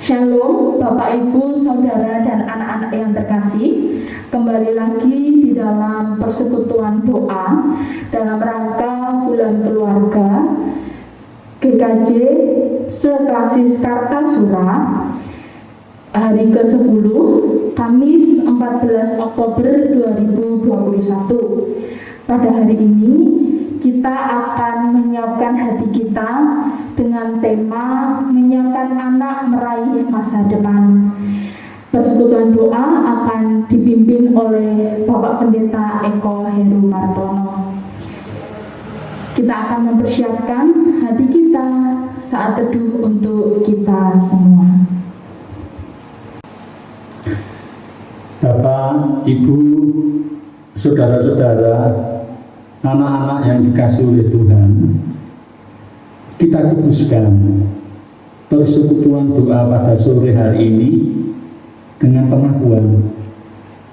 Shalom Bapak Ibu, Saudara dan anak-anak yang terkasih. Kembali lagi di dalam persekutuan doa dalam rangka bulan keluarga GKJ Seklasis Kartasura hari ke-10 Kamis 14 Oktober 2021. Pada hari ini kita akan menyiapkan hati kita dengan tema menyiapkan anak meraih masa depan. Persekutuan doa akan dipimpin oleh Bapak Pendeta Eko Heru Martono. Kita akan mempersiapkan hati kita saat teduh untuk kita semua. Bapak, Ibu, saudara-saudara, anak-anak yang dikasihi oleh Tuhan, kita kuduskan persekutuan doa pada sore hari ini dengan pengakuan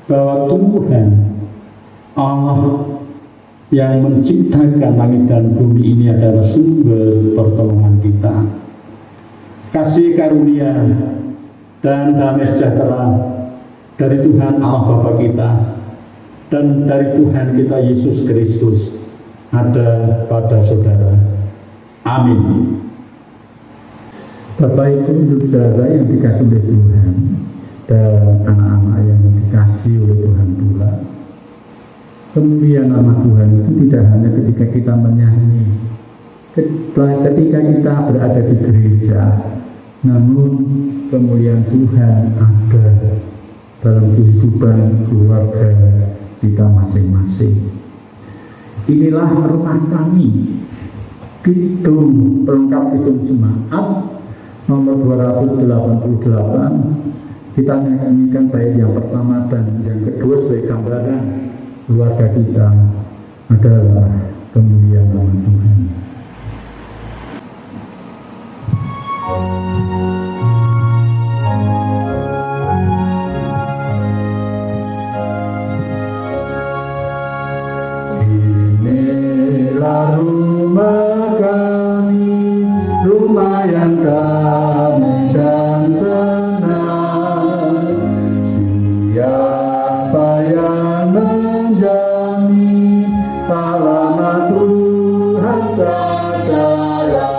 bahwa Tuhan Allah yang menciptakan langit dan bumi ini adalah sumber pertolongan kita. Kasih karunia dan damai sejahtera dari Tuhan Allah Bapa kita dan dari Tuhan kita Yesus Kristus ada pada saudara. Amin. Bapak Ibu saudara yang dikasihi oleh Tuhan dan anak-anak yang dikasihi oleh Tuhan pula, kemuliaan nama Tuhan itu tidak hanya ketika kita menyanyi, ketika kita berada di gereja, namun kemuliaan Tuhan ada dalam kehidupan keluarga kita masing-masing. Inilah rumah kami, Kidung pelengkap Kidung Jemaat nomor 288. Kita nyanyikan bait yang pertama dan yang kedua sebagai gambaran keluarga kita adalah kemuliaan nama Tuhan. Inilah rumah kami, rumah yang damai dan senang. Siapa yang menjamin, tak lama Tuhan sajalah.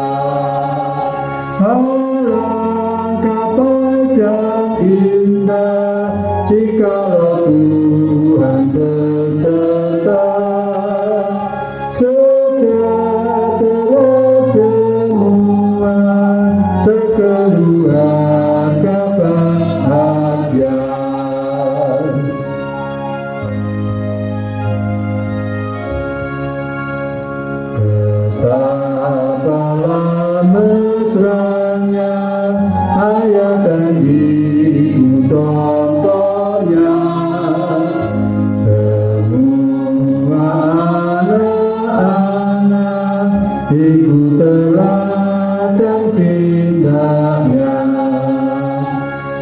Alangkah baik dan indah jikalau Tuhan beserta. Sejahtera semua, sekeluarga bahagia. Betapa mesranya ayah dan ibu contohnya. Semua anak-anak ikut teladan tindaknya.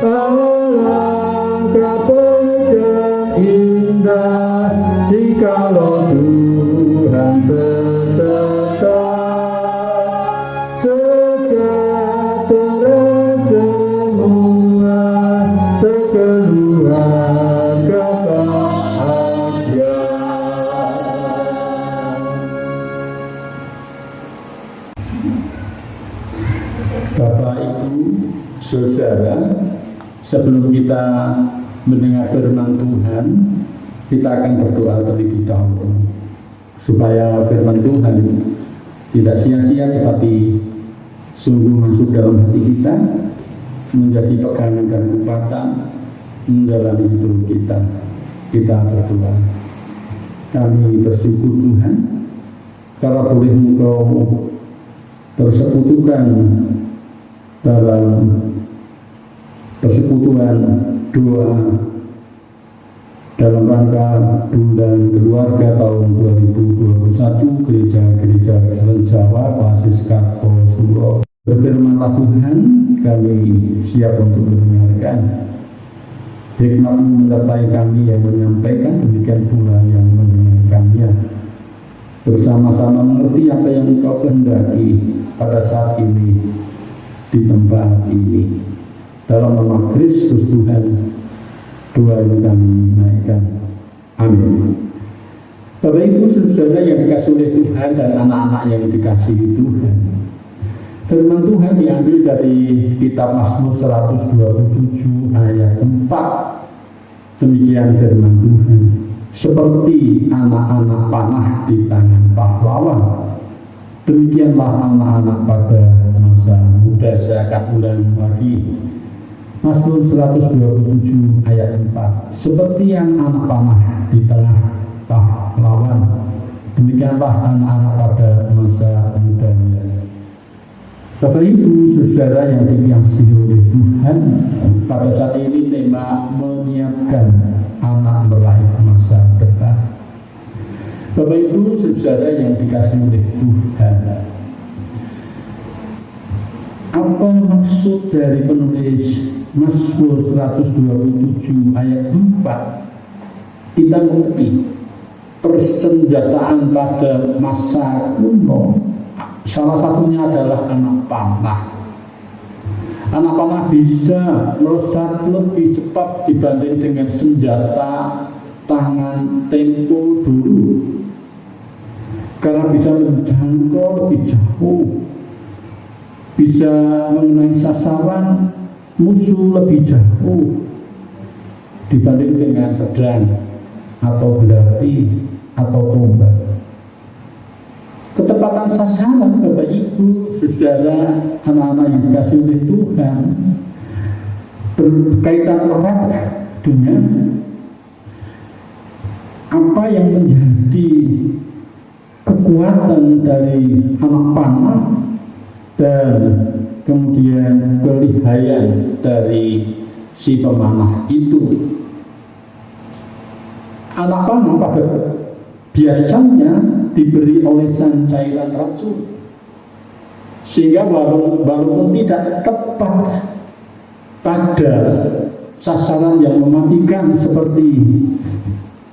Alangkah baik dan indah jikalau Tuhan beserta. Sejahtera semua, sekeluarga bahagia. Bapak, Ibu, saudara, sebelum kita mendengar firman Tuhan, kita akan berdoa terlebih dahulu supaya firman Tuhan tidak sia-sia tetapi sungguh masuk dalam hati kita, menjadi pegangan dan kekuatan menjalani hidup kita. Kita berdoa. Kami bersyukur Tuhan karena boleh Engkau bersekutukan dalam persekutuan doa dalam rangka bulan keluarga tahun 2021 Gereja Kristen Jawa Klasis Kartasura. Berfirmanlah Tuhan, kami siap untuk mendengarkan. Hikmat-Mu menyertai kami yang menyampaikan, demikian pula yang mendengarkannya. Bersama-sama mengerti apa yang Engkau kehendaki pada saat ini di tempat ini. Dalam nama Kristus Tuhan, doa ini kami naikkan. Amin. Bapak Ibu saudara yang dikasihi oleh Tuhan dan anak-anak yang dikasihi Tuhan, firman Tuhan diambil dari kitab Mazmur 127 ayat 4. Demikian firman Tuhan, seperti anak-anak panah di tangan pahlawan, demikianlah anak-anak pada masa muda. Saya akan ulang lagi. Mazmur 127 ayat 4. Seperti yang anak panah di tengah pahlawan, demikianlah anak-anak pada masa mudanya. Bapak Ibu saudara yang dikasihi oleh Tuhan, pada saat ini tema menyiapkan anak meraih masa depan. Bapak Ibu saudara yang dikasihi oleh Tuhan, apa maksud dari penulis Mazmur 127 ayat 4? Kita mengerti persenjataan pada masa kuno, salah satunya adalah anak panah. Anak panah bisa melesat lebih cepat dibanding dengan senjata tangan tempo dulu, karena bisa menjangkau lebih jauh, bisa mengenai sasaran musuh lebih jauh dibanding dengan pedang atau belati atau tombak. Ketepatan sasaran Bapak Ibu saudara, anak-anak yang dikasihi oleh Tuhan, berkaitan erat dengan apa yang menjadi kekuatan dari anak panah dan kemudian kelihayan dari si pemanah itu. Anak panah pada biasanya diberi olesan cairan racun, sehingga walaupun tidak tepat pada sasaran yang mematikan seperti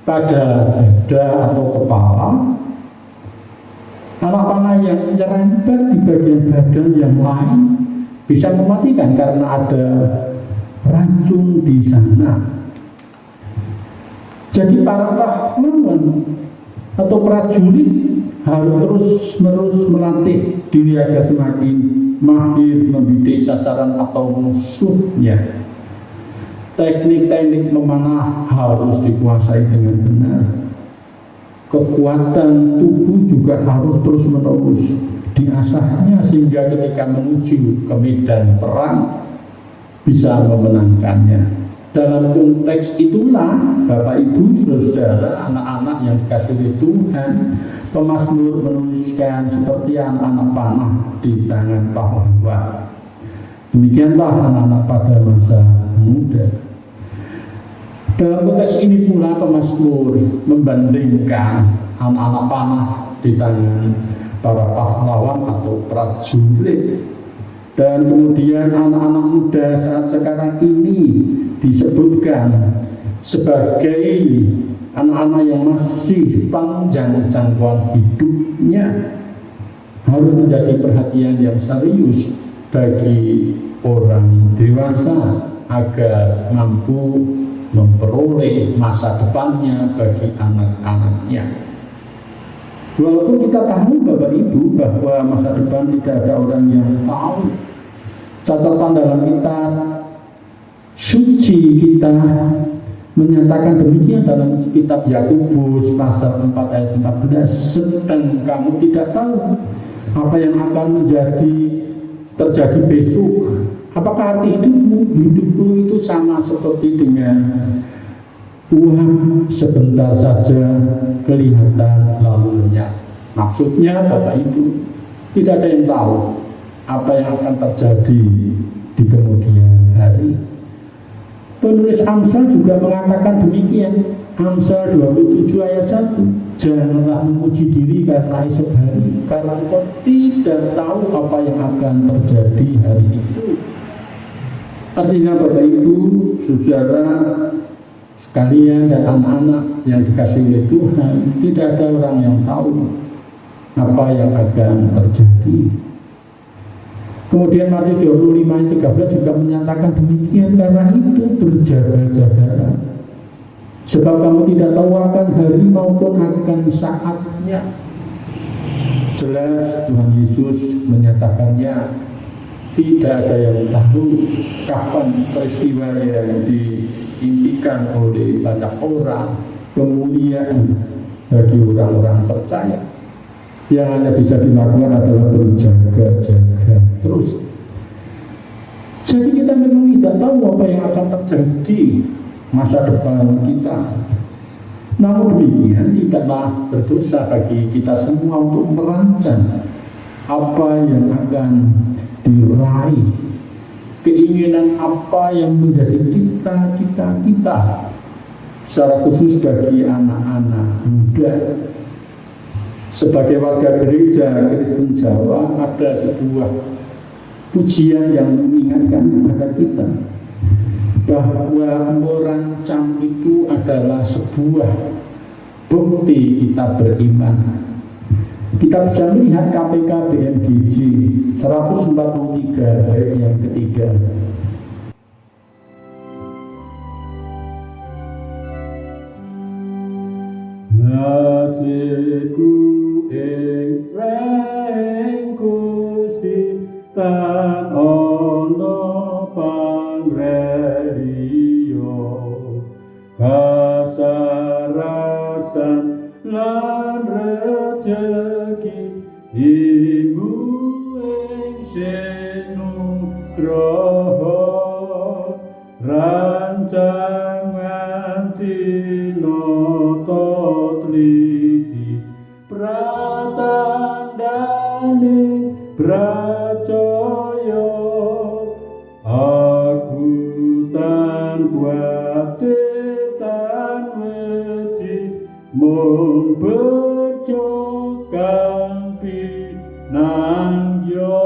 pada dada atau kepala, anak panah yang nyerempet di bagian badan yang lain bisa mematikan karena ada racun di sana. Jadi para pahlawan atau prajurit harus terus-menerus melatih diri agar semakin mahir membidik sasaran atau musuhnya. Teknik-teknik memanah harus dikuasai dengan benar. Kekuatan tubuh juga harus terus-menerus diasahnya sehingga ketika menuju ke medan perang bisa memenangkannya. Dalam konteks itulah Bapak Ibu saudara, anak-anak yang dikasihi oleh Tuhan, pemazmur menuliskan seperti anak-anak panah di tangan pahlawan. Demikianlah anak-anak pada masa muda. Dalam konteks ini pula pemazmur membandingkan anak-anak panah di tangan para pahlawan atau prajurit, dan kemudian anak-anak muda saat sekarang ini disebutkan sebagai anak-anak yang masih panjang jangkauan hidupnya, harus menjadi perhatian yang serius bagi orang dewasa agar mampu memperoleh masa depannya bagi anak-anaknya. Walaupun kita tahu Bapak Ibu bahwa masa depan tidak ada orang yang tahu, catatan dalam kitab suci kita menyatakan demikian dalam kitab Yakobus pasal 4 ayat 14, sedang kamu tidak tahu apa yang akan terjadi besok. Apakah arti hidupmu itu sama seperti dengan uang sebentar saja kelihatan lalu lenyap. Maksudnya Bapak Ibu, tidak ada yang tahu apa yang akan terjadi di kemudian hari. Penulis Amsal juga mengatakan demikian. Amsal 27 ayat 1, janganlah memuji diri karena esok hari, karena engkau tidak tahu apa yang akan terjadi hari itu. Artinya Bapak Ibu saudara sekalian dan anak-anak yang dikasihi oleh Tuhan, tidak ada orang yang tahu apa yang akan terjadi. Kemudian Matius 25 ayat 13 juga menyatakan demikian, karena itu berjaga-jagalah, sebab kamu tidak tahu akan hari maupun akan saatnya. Jelas Tuhan Yesus menyatakannya, tidak ada yang tahu kapan peristiwa yang diimpikan oleh banyak orang, kemuliaan bagi orang-orang percaya. Yang hanya bisa dilakukan adalah berjaga-jaga terus. Jadi kita memang tidak tahu apa yang akan terjadi masa depan kita. Namun demikian tidaklah berdosa bagi kita semua untuk merancang apa yang akan diraih, keinginan apa yang menjadi cita-cita kita, secara khusus bagi anak-anak muda. Sebagai warga gereja Kristen Jawa, ada sebuah pujian yang mengingatkan kepada kita bahwa merancang itu adalah sebuah bukti kita beriman. Kita bisa melihat KPK BMGJ 143 bait yang ketiga. Nasibku ing reng Gusti tan ono pangreliyo, kasarasan lan rejeki ibu ing sinugraha, rancangan tinoto tliti pratandane bracaya, aku tan kuatir tan wedi mung bejo kang pinangyo.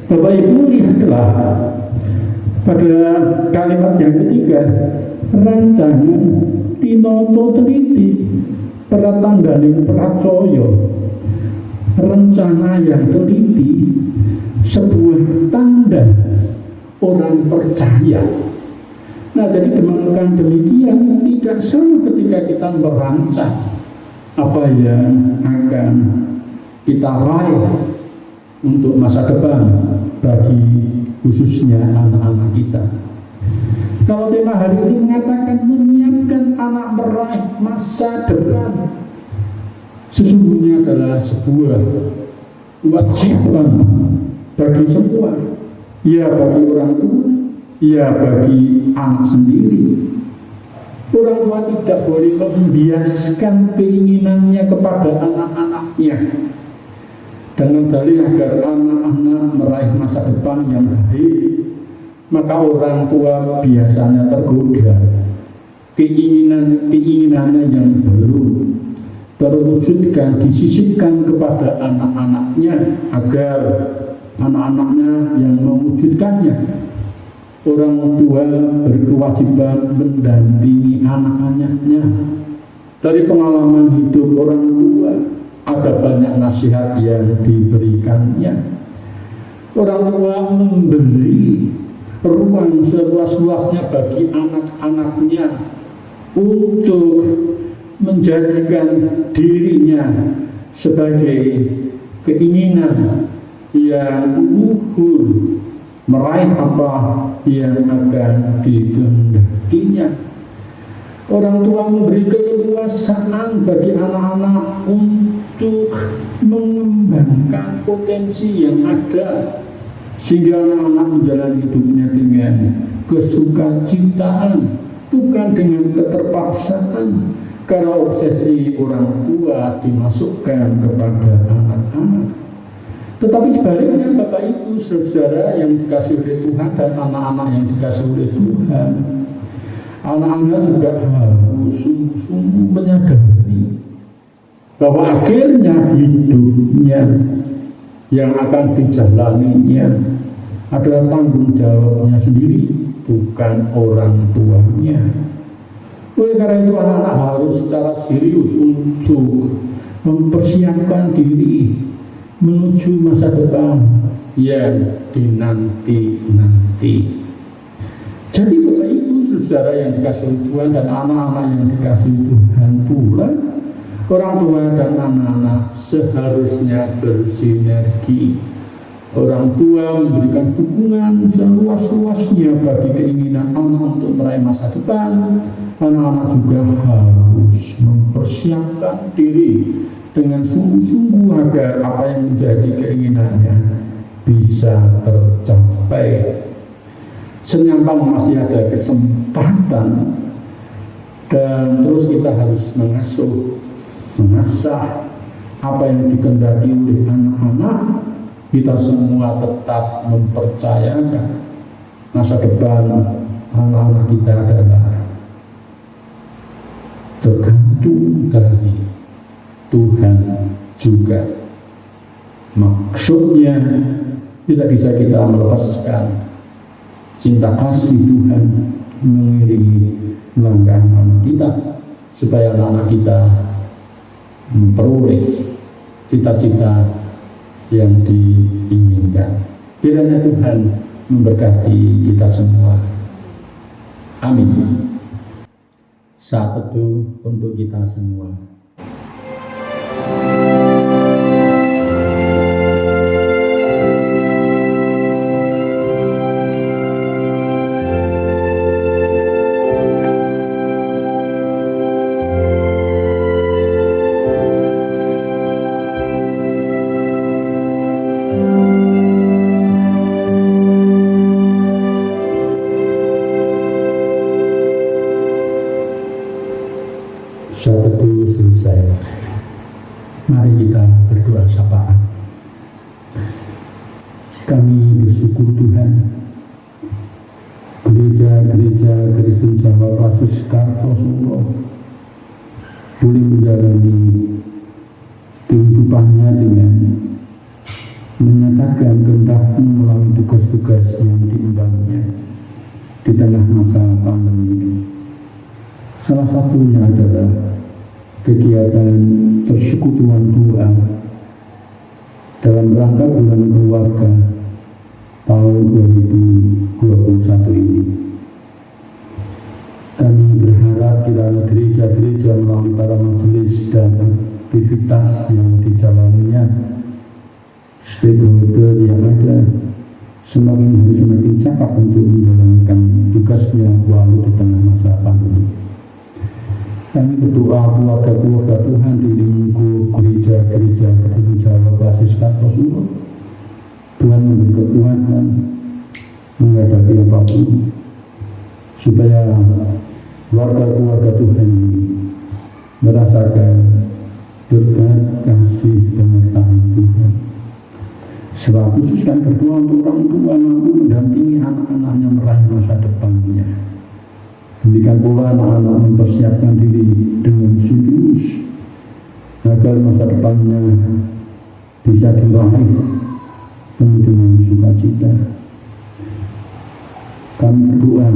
Bapak Ibu, lihatlah pada kalimat yang ketiga, rancangan tinoto teliti pratandane pracaya. Rencana yang teliti, sebuah tanda orang percaya. Nah, jadi dengan demikian tidak sama ketika kita merancang apa yang akan kita raih untuk masa depan bagi khususnya anak-anak kita. Kalau tema hari ini mengatakan menyiapkan anak meraih masa depan, sesungguhnya adalah sebuah kewajiban bagi semua, ya bagi orang tua, ya bagi anak sendiri. Orang tua tidak boleh membiaskan keinginannya kepada anak-anaknya dengan dalih agar anak-anak meraih masa depan yang baik. Maka orang tua biasanya tergoda keinginannya yang belum terwujudkan disisipkan kepada anak-anaknya agar anak-anaknya yang mewujudkannya. Orang tua berkewajiban mendampingi anak-anaknya. Dari pengalaman hidup orang tua ada banyak nasihat yang diberikannya. Orang tua memberi ruang seluas-luasnya bagi anak-anaknya untuk menjadikan dirinya sebagai keinginan yang luhur, meraih apa yang akan dikehendakinya. Orang tua memberi keleluasaan bagi anak-anak untuk mengembangkan potensi yang ada, sehingga anak-anak menjalani hidupnya dengan kesukacitaan, bukan dengan keterpaksaan. Karena obsesi orang tua dimasukkan kepada anak-anak. Tetapi sebaliknya Bapak Ibu Saudara yang dikasih oleh Tuhan dan anak-anak yang dikasih oleh Tuhan, anak-anak juga harus sungguh-sungguh menyadari bahwa akhirnya hidupnya yang akan dijalaninya adalah tanggung jawabnya sendiri, bukan orang tuanya. Oleh karena itu anak-anak harus secara serius untuk mempersiapkan diri menuju masa depan yang dinanti-nanti. Jadi Bapak Ibu saudara yang dikasihi Tuhan dan anak-anak yang dikasihi Tuhan pula, orang tua dan anak-anak seharusnya bersinergi. Orang tua memberikan dukungan seluas-luasnya bagi keinginan anak untuk meraih masa depan. Anak-anak juga harus mempersiapkan diri dengan sungguh-sungguh agar apa yang menjadi keinginannya bisa tercapai. Senyampang masih ada kesempatan, dan terus kita harus mengasah apa yang dikehendaki oleh anak-anak. Kita semua tetap mempercayakan masa depan anak-anak kita adalah tergantung dari Tuhan juga. Maksudnya tidak bisa kita melepaskan cinta kasih Tuhan mengiringi langkah anak kita, supaya anak kita memperoleh cita-cita yang diinginkan. Kiranya Tuhan memberkati kita semua. Amin. Saat teduh untuk kita semua. Saat teduh selesai, mari kita berdoa sapaan. Kami bersyukur Tuhan, gereja-gereja Kristen Jawa Pasus Kartosuro boleh menjalani kehidupannya dengan menyatakan kehendak-Mu melalui tugas-tugas yang diembannya di tengah masa pandemi. Salah satunya adalah kegiatan persekutuan doa dalam rangka bulan keluarga tahun 2021 ini. Kami berharap kiranya gereja-gereja melalui para majelis dan aktivitas yang dijalaninya, stakeholder yang ada semakin hari semakin cakap untuk menjalankan tugasnya walau di tengah masa pandemi. Kami berdoa keluarga-keluarga Tuhan di lingkup gereja-gereja Kristen Jawa Pasus Kartosuro. Tuhan memberi kekuatan menghadapi apapun, supaya keluarga-keluarga Tuhan ini merasakan berkat kasih penyertaan Tuhan. Setelah khusus kami berdoa untuk orang tua mampu mendampingi anak-anaknya meraih masa depannya. Demikian pula anak-anak mempersiapkan diri dengan serius agar masa depannya bisa diraih penuh dengan sukacita. Kami berdoa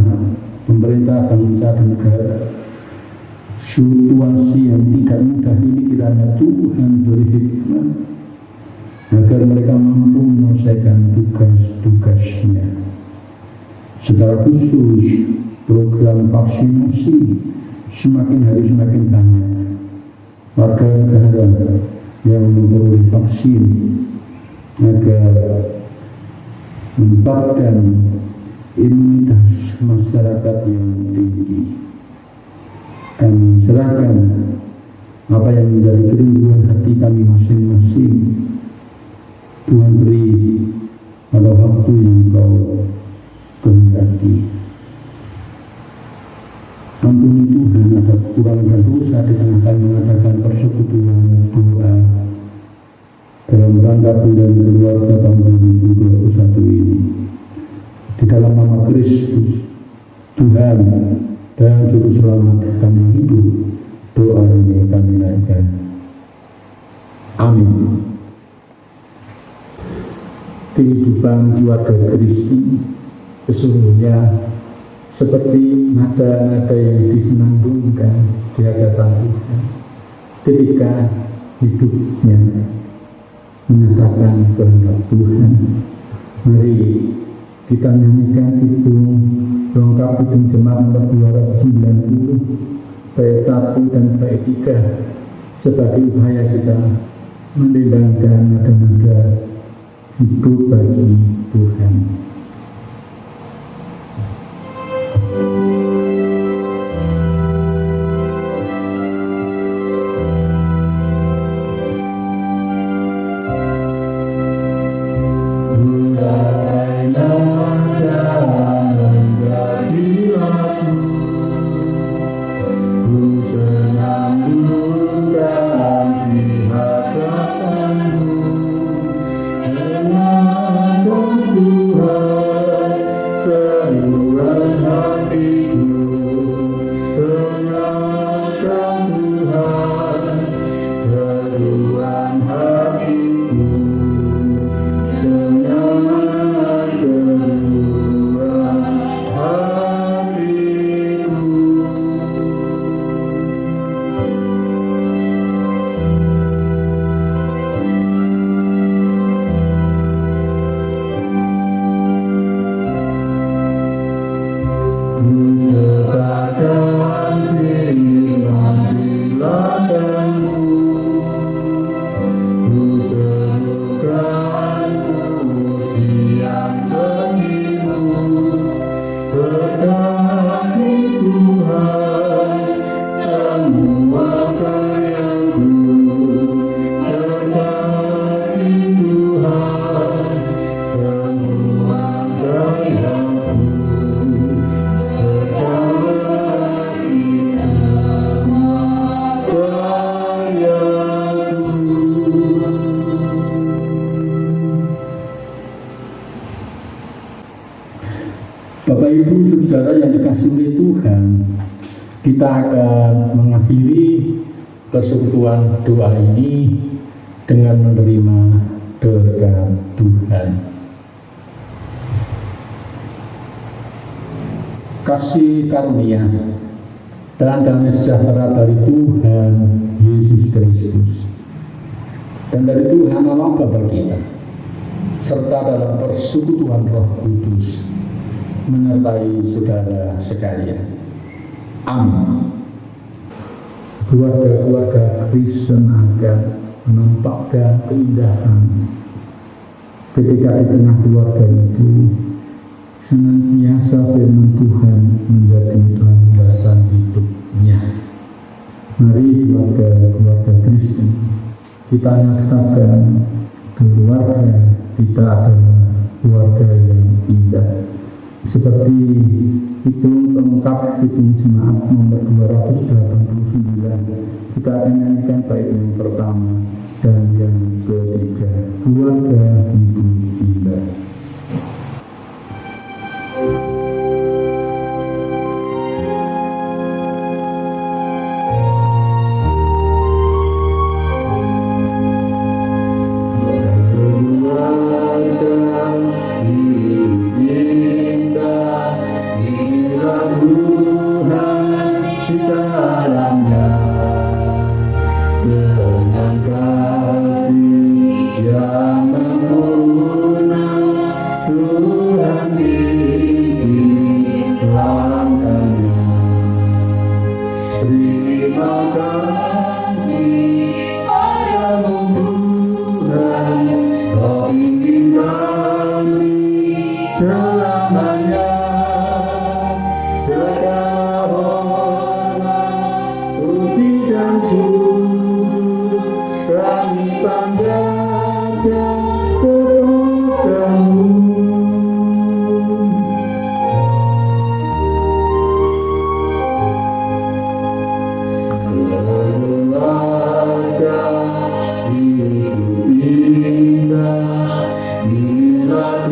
pemerintah bangsa dan negara, situasi yang tidak mudah ini kiranya Tuhan beri hikmah agar mereka mampu menyelesaikan tugas-tugasnya. Secara khusus program vaksinasi semakin hari semakin banyak warga negara yang memperoleh vaksin agar menempatkan imunitas masyarakat yang tinggi. Kami serahkan apa yang menjadi kerinduan hati kami masing-masing. Tuhan beri pada waktu yang Kau kehendaki. Ampuni Tuhan atas kekurangan dan dosa di tengah kami mengadakan persekutuan doa dalam rangka bulan keluarga tahun 2021 ini. Di dalam nama Kristus, Tuhan dan Juru Selamat kami yang hidup, doa ini kami naikkan. Amin. Kehidupan keluarga Kristen sesungguhnya seperti nada-nada yang disenandungkan di hadapan Tuhan ketika hidupnya menyatakan kehendak Tuhan. Mari kita nyanyikan Kidung lengkap Kidung Jemaat nomor 290 bait 1 dan bait 3 sebagai upaya kita mendendangkan nada-nada hidup bagi Tuhan. Bapak Ibu Saudara yang dikasihi oleh Tuhan, kita akan mengakhiri persekutuan doa ini dengan menerima berkat Tuhan. Kasih karunia dan damai sejahtera dari Tuhan Yesus Kristus dan dari Tuhan Allah Bapa kita serta dalam persekutuan Roh Kudus menyertai saudara sekalian. Amin. Keluarga-keluarga Kristen akan menampakkan keindahan ketika di tengah keluarga itu senantiasa firman Tuhan menjadi landasan hidupnya. Mari keluarga Kristen kita nyatakan keluarga kita adalah keluarga yang indah. Seperti Kidung lengkap Kidung Jemaat nomor 289, kita akan nyanyikan bait yang pertama dan yang ketiga, keluarga hidup indah. Bila